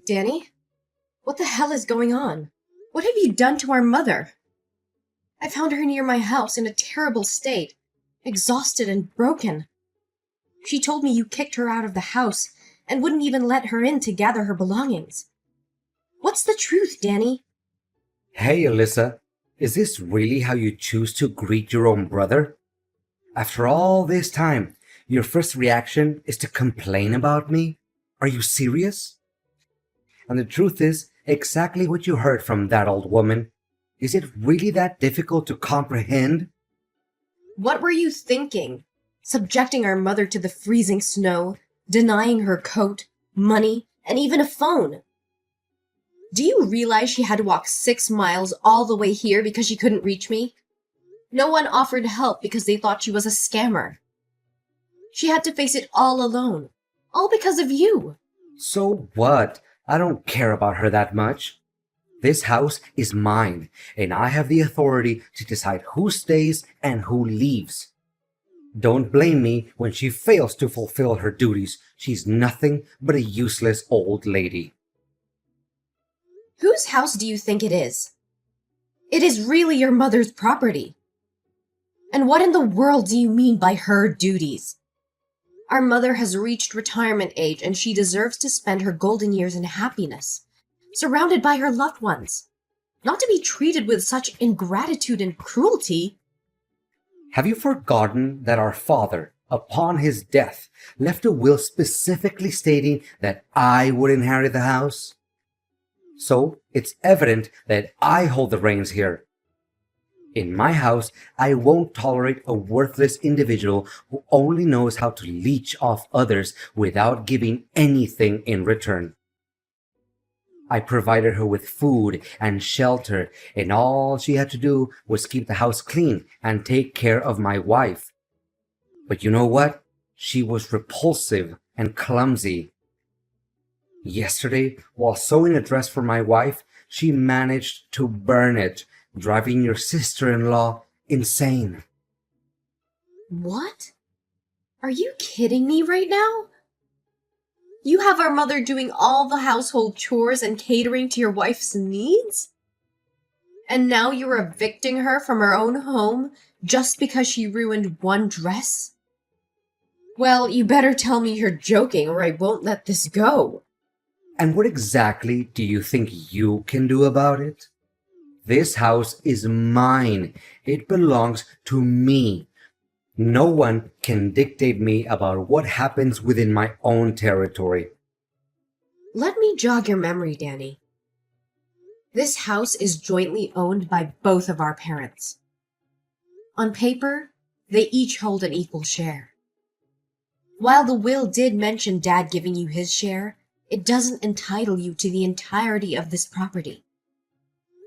Danny? What the hell is going on? What have you done to our mother? I found her near my house in a terrible state, exhausted and broken. She told me you kicked her out of the house and wouldn't even let her in to gather her belongings. What's the truth, Danny? Hey, Alyssa, is this really how you choose to greet your own brother? After all this time, your first reaction is to complain about me? Are you serious? And the truth is exactly what you heard from that old woman. Is it really that difficult to comprehend? What were you thinking? Subjecting our mother to the freezing snow, denying her coat, money, and even a phone. Do you realize she had to walk 6 miles all the way here because she couldn't reach me? No one offered help because they thought she was a scammer. She had to face it all alone, all because of you. So what? I don't care about her that much. This house is mine, and I have the authority to decide who stays and who leaves. Don't blame me when she fails to fulfill her duties. She's nothing but a useless old lady. Whose house do you think it is? It is really your mother's property. And what in the world do you mean by her duties? Our mother has reached retirement age and she deserves to spend her golden years in happiness, surrounded by her loved ones, not to be treated with such ingratitude and cruelty. Have you forgotten that our father, upon his death, left a will specifically stating that I would inherit the house? So it's evident that I hold the reins here. In my house, I won't tolerate a worthless individual who only knows how to leech off others without giving anything in return. I provided her with food and shelter, and all she had to do was keep the house clean and take care of my wife. But you know what? She was repulsive and clumsy. Yesterday, while sewing a dress for my wife, she managed to burn it, driving your sister-in-law insane. What? Are you kidding me right now? You have our mother doing all the household chores and catering to your wife's needs? And now you're evicting her from her own home just because she ruined one dress? Well, you better tell me you're joking or I won't let this go. And what exactly do you think you can do about it? This house is mine. It belongs to me. No one can dictate me about what happens within my own territory. Let me jog your memory, Danny. This house is jointly owned by both of our parents. On paper, they each hold an equal share. While the will did mention Dad giving you his share, it doesn't entitle you to the entirety of this property.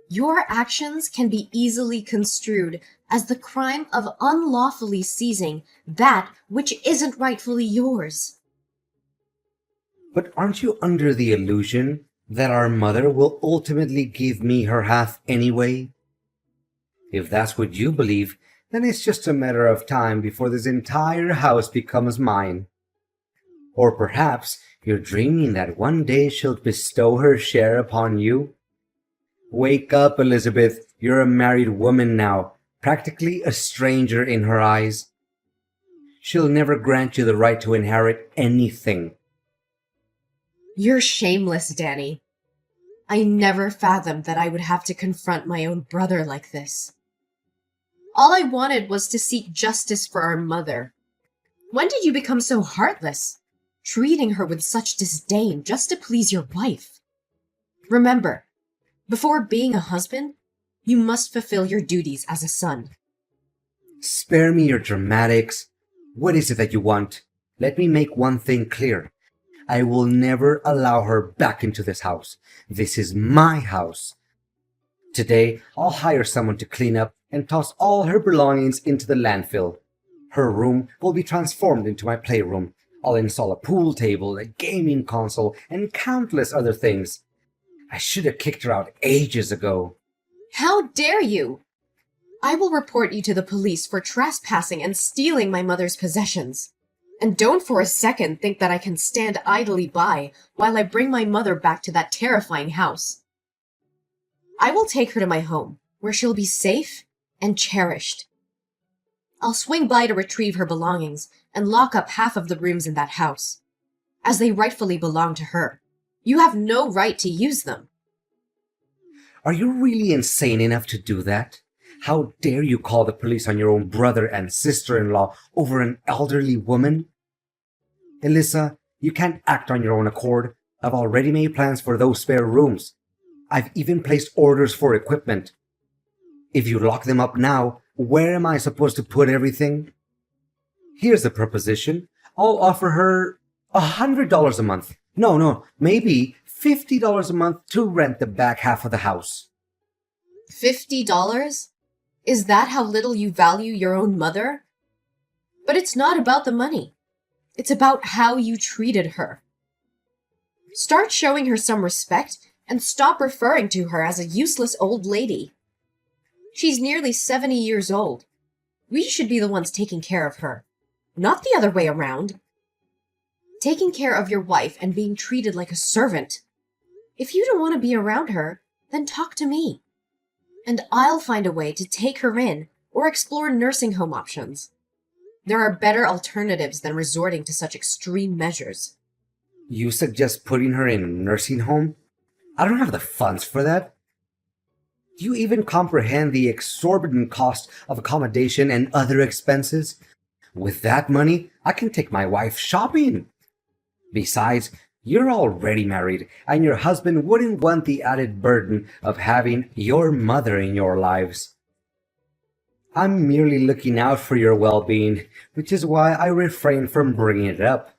Your actions can be easily construed as the crime of unlawfully seizing that which isn't rightfully yours. But aren't you under the illusion that our mother will ultimately give me her half anyway? If that's what you believe, then it's just a matter of time before this entire house becomes mine. Or perhaps you're dreaming that one day she'll bestow her share upon you? Wake up, Elizabeth. You're a married woman now, practically a stranger in her eyes. She'll never grant you the right to inherit anything. You're shameless, Danny. I never fathomed that I would have to confront my own brother like this. All I wanted was to seek justice for our mother. When did you become so heartless, treating her with such disdain just to please your wife? Remember, before being a husband, you must fulfill your duties as a son. Spare me your dramatics. What is it that you want? Let me make one thing clear. I will never allow her back into this house. This is my house. Today, I'll hire someone to clean up and toss all her belongings into the landfill. Her room will be transformed into my playroom. I'll install a pool table, a gaming console, and countless other things. I should have kicked her out ages ago. How dare you! I will report you to the police for trespassing and stealing my mother's possessions. And don't for a second think that I can stand idly by while I bring my mother back to that terrifying house. I will take her to my home, where she'll be safe and cherished. I'll swing by to retrieve her belongings and lock up half of the rooms in that house, as they rightfully belong to her. You have no right to use them. Are you really insane enough to do that? How dare you call the police on your own brother and sister-in-law over an elderly woman? Alyssa, you can't act on your own accord. I've already made plans for those spare rooms. I've even placed orders for equipment. If you lock them up now, where am I supposed to put everything? Here's the proposition. I'll offer her $100 a month. No, maybe $50 a month to rent the back half of the house. $50? Is that how little you value your own mother? But it's not about the money. It's about how you treated her. Start showing her some respect and stop referring to her as a useless old lady. She's nearly 70 years old. We should be the ones taking care of her, not the other way around. Taking care of your wife and being treated like a servant. If you don't want to be around her, then talk to me. And I'll find a way to take her in or explore nursing home options. There are better alternatives than resorting to such extreme measures. You suggest putting her in a nursing home? I don't have the funds for that. Do you even comprehend the exorbitant cost of accommodation and other expenses? With that money, I can take my wife shopping. Besides, you're already married, and your husband wouldn't want the added burden of having your mother in your lives. I'm merely looking out for your well-being, which is why I refrain from bringing it up.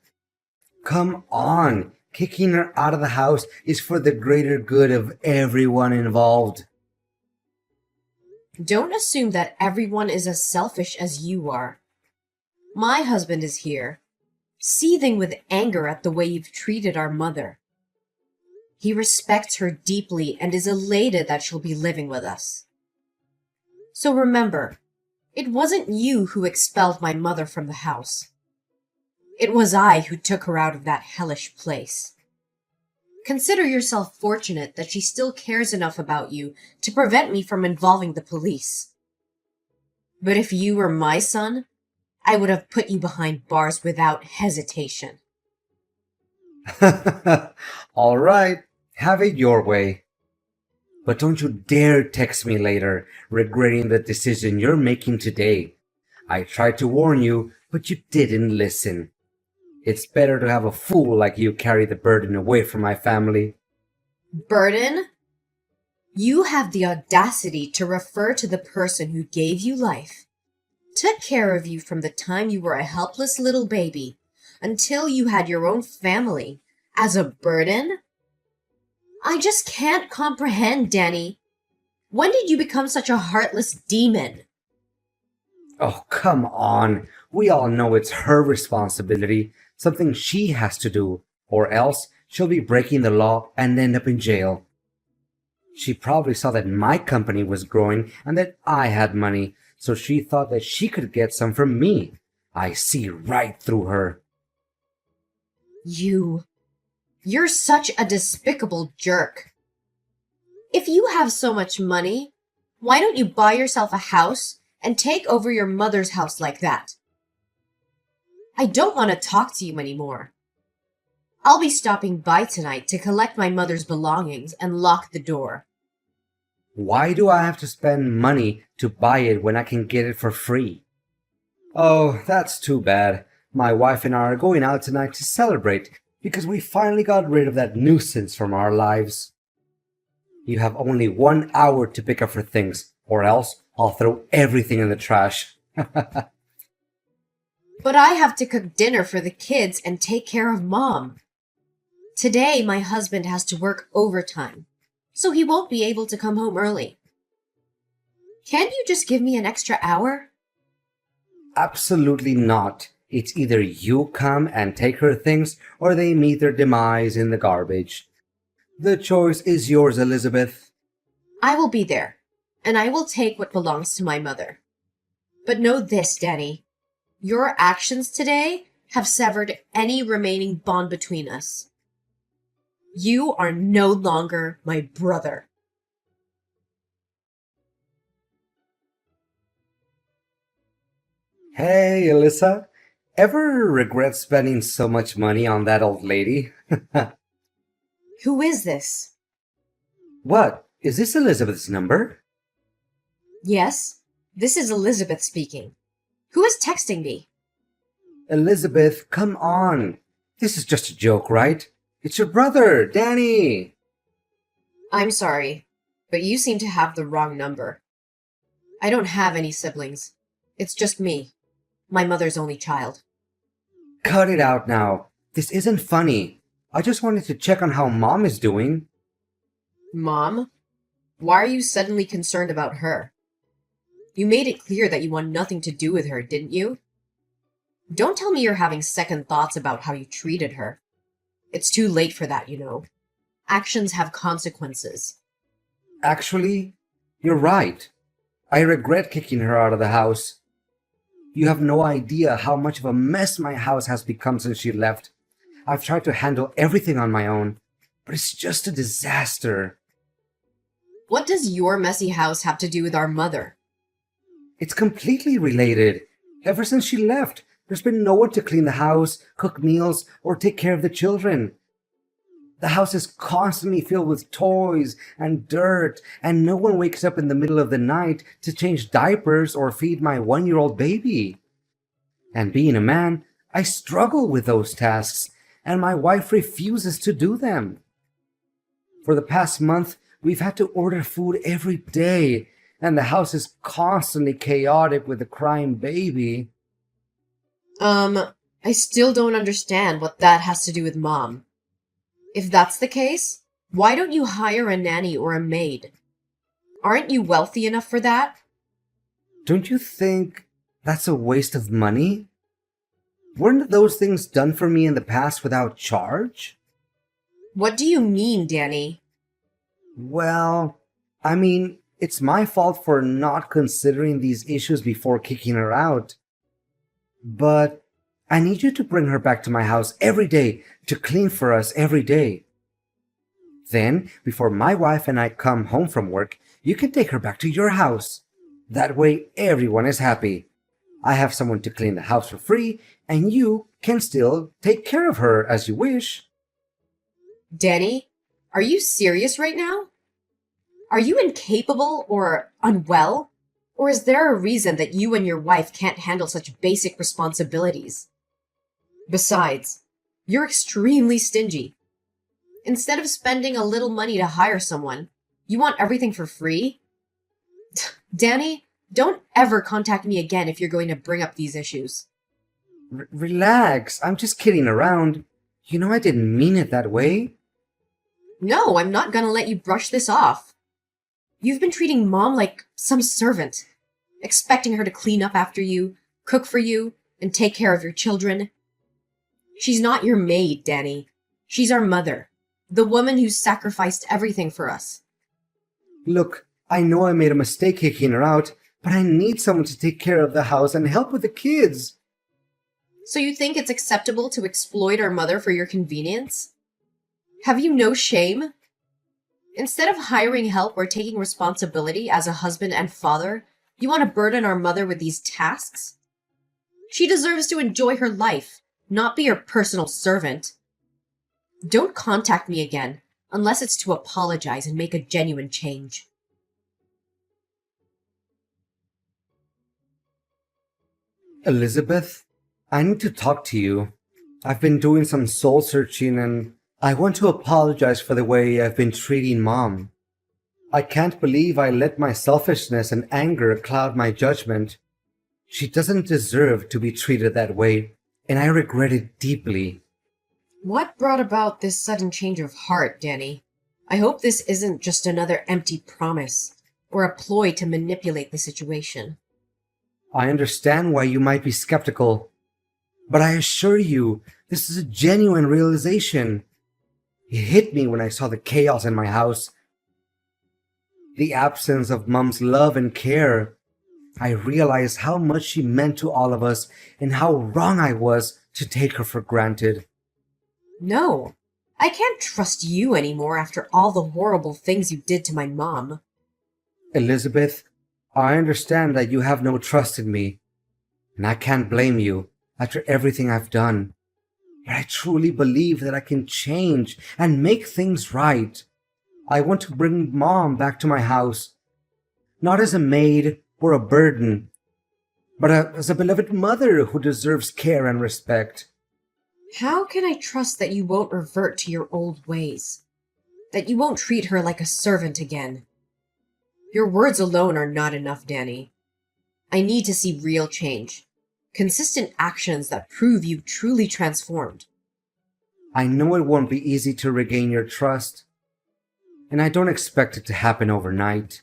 Come on, kicking her out of the house is for the greater good of everyone involved. Don't assume that everyone is as selfish as you are. My husband is here, seething with anger at the way you've treated our mother. He respects her deeply and is elated that she'll be living with us. So remember, it wasn't you who expelled my mother from the house. It was I who took her out of that hellish place. Consider yourself fortunate that she still cares enough about you to prevent me from involving the police. But if you were my son, I would have put you behind bars without hesitation. All right, have it your way. But don't you dare text me later, regretting the decision you're making today. I tried to warn you, but you didn't listen. It's better to have a fool like you carry the burden away from my family. Burden? You have the audacity to refer to the person who gave you life, took care of you from the time you were a helpless little baby until you had your own family, as a burden? I just can't comprehend, Danny. When did you become such a heartless demon? Oh, come on. We all know it's her responsibility, something she has to do, or else she'll be breaking the law and end up in jail. She probably saw that my company was growing and that I had money, so she thought that she could get some from me. I see right through her. You're such a despicable jerk. If you have so much money, why don't you buy yourself a house and take over your mother's house like that? I don't want to talk to you anymore. I'll be stopping by tonight to collect my mother's belongings and lock the door. Why do I have to spend money to buy it when I can get it for free? Oh, that's too bad. My wife and I are going out tonight to celebrate because we finally got rid of that nuisance from our lives. You have only 1 hour to pick up her things, or else I'll throw everything in the trash. But I have to cook dinner for the kids and take care of Mom. Today, my husband has to work overtime, so he won't be able to come home early. Can't you just give me an extra hour? Absolutely not. It's either you come and take her things, or they meet their demise in the garbage. The choice is yours, Elizabeth. I will be there, and I will take what belongs to my mother. But know this, Danny. Your actions today have severed any remaining bond between us. You are no longer my brother. Hey, Alyssa. Ever regret spending so much money on that old lady? Who is this? What? Is this Elizabeth's number? Yes, this is Elizabeth speaking. Who is texting me? Elizabeth, come on. This is just a joke, right? It's your brother, Danny. I'm sorry, but you seem to have the wrong number. I don't have any siblings. It's just me, my mother's only child. Cut it out now. This isn't funny. I just wanted to check on how Mom is doing. Mom? Why are you suddenly concerned about her? You made it clear that you want nothing to do with her, didn't you? Don't tell me you're having second thoughts about how you treated her. It's too late for that, you know. Actions have consequences. Actually, you're right. I regret kicking her out of the house. You have no idea how much of a mess my house has become since she left. I've tried to handle everything on my own, but it's just a disaster. What does your messy house have to do with our mother? It's completely related. Ever since she left, there's been no one to clean the house, cook meals, or take care of the children. The house is constantly filled with toys and dirt, and no one wakes up in the middle of the night to change diapers or feed my 1-year-old baby. And being a man, I struggle with those tasks, and my wife refuses to do them. For the past month, we've had to order food every day, and the house is constantly chaotic with a crying baby. I still don't understand what that has to do with Mom. If that's the case, why don't you hire a nanny or a maid? Aren't you wealthy enough for that? Don't you think that's a waste of money? Weren't those things done for me in the past without charge? What do you mean, Danny? Well, it's my fault for not considering these issues before kicking her out. But I need you to bring her back to my house every day to clean for us every day. Then, before my wife and I come home from work, you can take her back to your house. That way, everyone is happy. I have someone to clean the house for free, and you can still take care of her as you wish. Danny, are you serious right now? Are you incapable or unwell? Or is there a reason that you and your wife can't handle such basic responsibilities? Besides, you're extremely stingy. Instead of spending a little money to hire someone, you want everything for free? Danny, don't ever contact me again if you're going to bring up these issues. Relax, I'm just kidding around. You know I didn't mean it that way. No, I'm not gonna let you brush this off. You've been treating Mom like some servant, expecting her to clean up after you, cook for you, and take care of your children. She's not your maid, Danny. She's our mother, the woman who sacrificed everything for us. Look, I know I made a mistake kicking her out, but I need someone to take care of the house and help with the kids. So you think it's acceptable to exploit our mother for your convenience? Have you no shame? Instead of hiring help or taking responsibility as a husband and father, you want to burden our mother with these tasks? She deserves to enjoy her life, not be your personal servant. Don't contact me again, unless it's to apologize and make a genuine change. Elizabeth, I need to talk to you. I've been doing some soul searching and I want to apologize for the way I've been treating Mom. I can't believe I let my selfishness and anger cloud my judgment. She doesn't deserve to be treated that way, and I regret it deeply. What brought about this sudden change of heart, Danny? I hope this isn't just another empty promise or a ploy to manipulate the situation. I understand why you might be skeptical, but I assure you, this is a genuine realization. It hit me when I saw the chaos in my house. The absence of Mom's love and care. I realized how much she meant to all of us and how wrong I was to take her for granted. No, I can't trust you anymore after all the horrible things you did to my mom. Elizabeth, I understand that you have no trust in me, and I can't blame you after everything I've done. But I truly believe that I can change and make things right. I want to bring Mom back to my house, not as a maid or a burden, but as a beloved mother who deserves care and respect. How can I trust that you won't revert to your old ways? That you won't treat her like a servant again? Your words alone are not enough, Danny. I need to see real change. Consistent actions that prove you truly transformed. I know it won't be easy to regain your trust, and I don't expect it to happen overnight.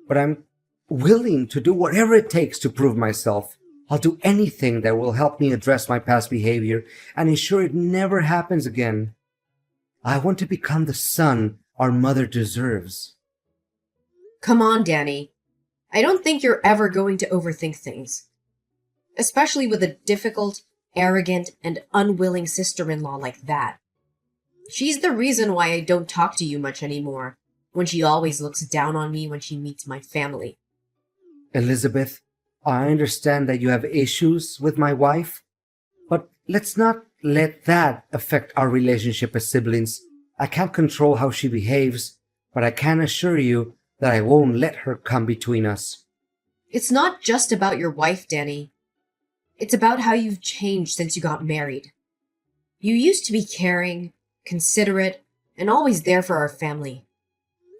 But I'm willing to do whatever it takes to prove myself. I'll do anything that will help me address my past behavior and ensure it never happens again. I want to become the son our mother deserves. Come on, Danny. I don't think you're ever going to overthink things. Especially with a difficult, arrogant, and unwilling sister-in-law like that. She's the reason why I don't talk to you much anymore, when she always looks down on me when she meets my family. Elizabeth, I understand that you have issues with my wife, but let's not let that affect our relationship as siblings. I can't control how she behaves, but I can assure you that I won't let her come between us. It's not just about your wife, Danny. It's about how you've changed since you got married. You used to be caring, considerate, and always there for our family.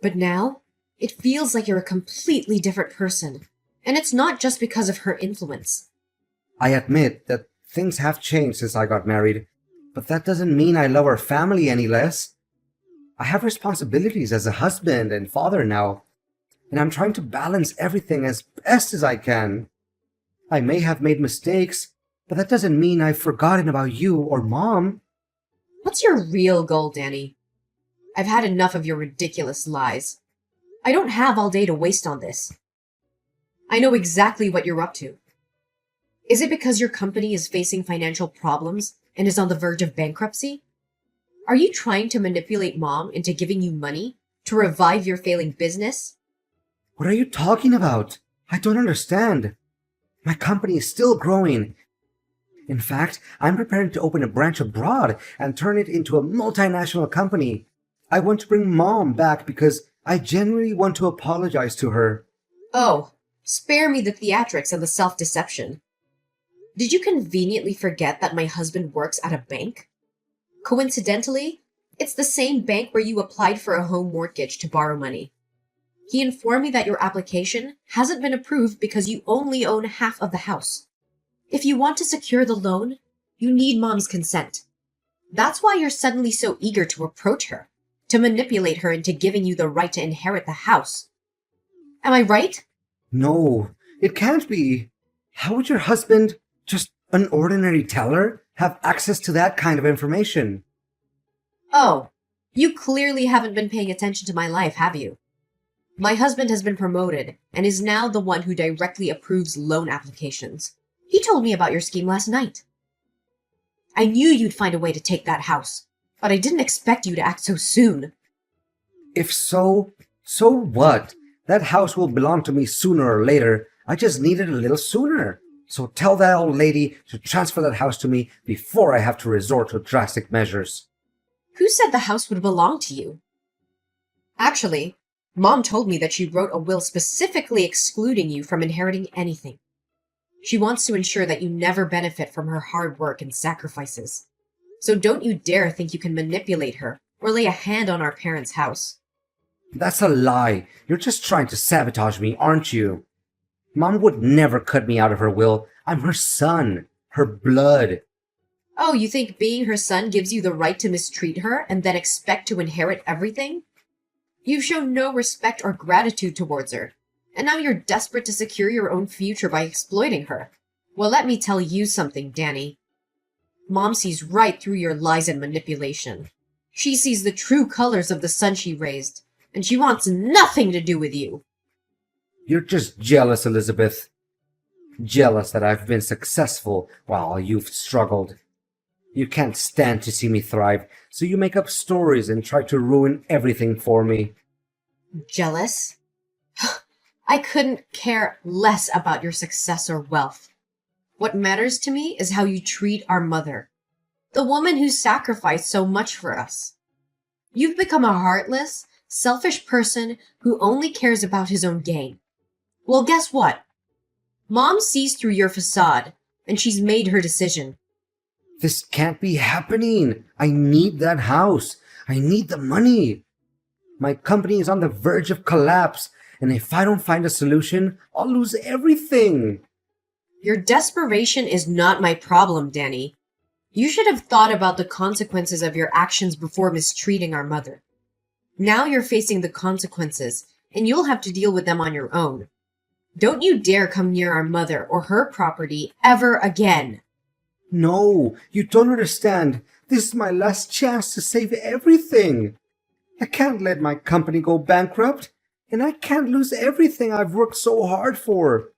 But now, it feels like you're a completely different person. And it's not just because of her influence. I admit that things have changed since I got married, but that doesn't mean I love our family any less. I have responsibilities as a husband and father now, and I'm trying to balance everything as best as I can. I may have made mistakes, but that doesn't mean I've forgotten about you or Mom. What's your real goal, Danny? I've had enough of your ridiculous lies. I don't have all day to waste on this. I know exactly what you're up to. Is it because your company is facing financial problems and is on the verge of bankruptcy? Are you trying to manipulate Mom into giving you money to revive your failing business? What are you talking about? I don't understand. My company is still growing. In fact, I'm preparing to open a branch abroad and turn it into a multinational company. I want to bring Mom back because I genuinely want to apologize to her. Oh, spare me the theatrics and the self-deception. Did you conveniently forget that my husband works at a bank? Coincidentally, it's the same bank where you applied for a home mortgage to borrow money. He informed me that your application hasn't been approved because you only own half of the house. If you want to secure the loan, you need Mom's consent. That's why you're suddenly so eager to approach her, to manipulate her into giving you the right to inherit the house. Am I right? No, it can't be. How would your husband, just an ordinary teller, have access to that kind of information? Oh, you clearly haven't been paying attention to my life, have you? My husband has been promoted and is now the one who directly approves loan applications. He told me about your scheme last night. I knew you'd find a way to take that house, but I didn't expect you to act so soon. If so, so what? That house will belong to me sooner or later. I just need it a little sooner. So tell that old lady to transfer that house to me before I have to resort to drastic measures. Who said the house would belong to you? Actually, Mom told me that she wrote a will specifically excluding you from inheriting anything. She wants to ensure that you never benefit from her hard work and sacrifices. So don't you dare think you can manipulate her or lay a hand on our parents' house. That's a lie. You're just trying to sabotage me, aren't you? Mom would never cut me out of her will. I'm her son, her blood. Oh, you think being her son gives you the right to mistreat her and then expect to inherit everything? You've shown no respect or gratitude towards her, and now you're desperate to secure your own future by exploiting her. Well, let me tell you something, Danny. Mom sees right through your lies and manipulation. She sees the true colors of the son she raised, and she wants nothing to do with you. You're just jealous, Elizabeth. Jealous that I've been successful while you've struggled. You can't stand to see me thrive, so you make up stories and try to ruin everything for me. Jealous? I couldn't care less about your success or wealth. What matters to me is how you treat our mother, the woman who sacrificed so much for us. You've become a heartless, selfish person who only cares about his own gain. Well, guess what? Mom sees through your facade, and she's made her decision. This can't be happening. I need that house. I need the money. My company is on the verge of collapse, and if I don't find a solution, I'll lose everything. Your desperation is not my problem, Danny. You should have thought about the consequences of your actions before mistreating our mother. Now you're facing the consequences, and you'll have to deal with them on your own. Don't you dare come near our mother or her property ever again. No, you don't understand. This is my last chance to save everything. I can't let my company go bankrupt, and I can't lose everything I've worked so hard for.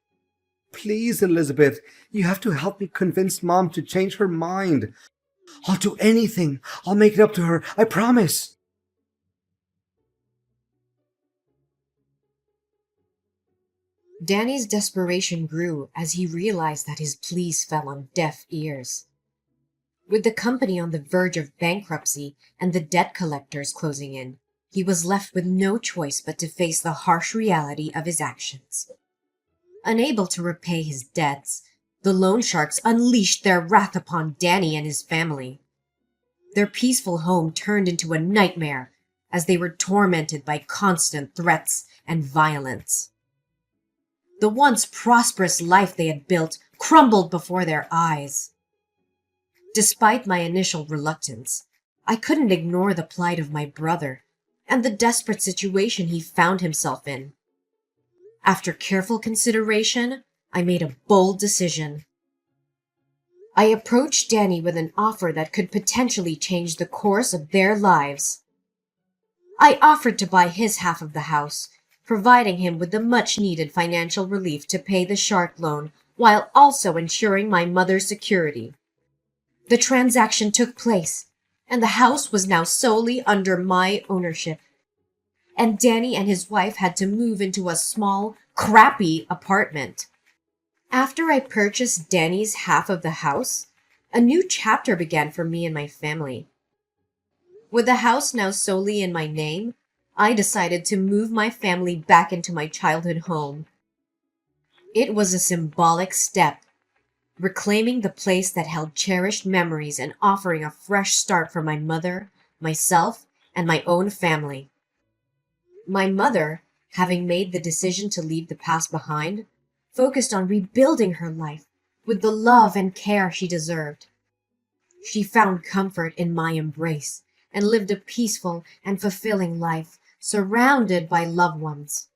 Please, Elizabeth, you have to help me convince Mom to change her mind. I'll do anything. I'll make it up to her. I promise. Danny's desperation grew as he realized that his pleas fell on deaf ears. With the company on the verge of bankruptcy and the debt collectors closing in, he was left with no choice but to face the harsh reality of his actions. Unable to repay his debts, the loan sharks unleashed their wrath upon Danny and his family. Their peaceful home turned into a nightmare as they were tormented by constant threats and violence. The once prosperous life they had built crumbled before their eyes. Despite my initial reluctance, I couldn't ignore the plight of my brother and the desperate situation he found himself in. After careful consideration, I made a bold decision. I approached Danny with an offer that could potentially change the course of their lives. I offered to buy his half of the house, providing him with the much-needed financial relief to pay the shark loan while also ensuring my mother's security. The transaction took place, and the house was now solely under my ownership. And Danny and his wife had to move into a small, crappy apartment. After I purchased Danny's half of the house, a new chapter began for me and my family. With the house now solely in my name, I decided to move my family back into my childhood home. It was a symbolic step, reclaiming the place that held cherished memories and offering a fresh start for my mother, myself, and my own family. My mother, having made the decision to leave the past behind, focused on rebuilding her life with the love and care she deserved. She found comfort in my embrace and lived a peaceful and fulfilling life, surrounded by loved ones.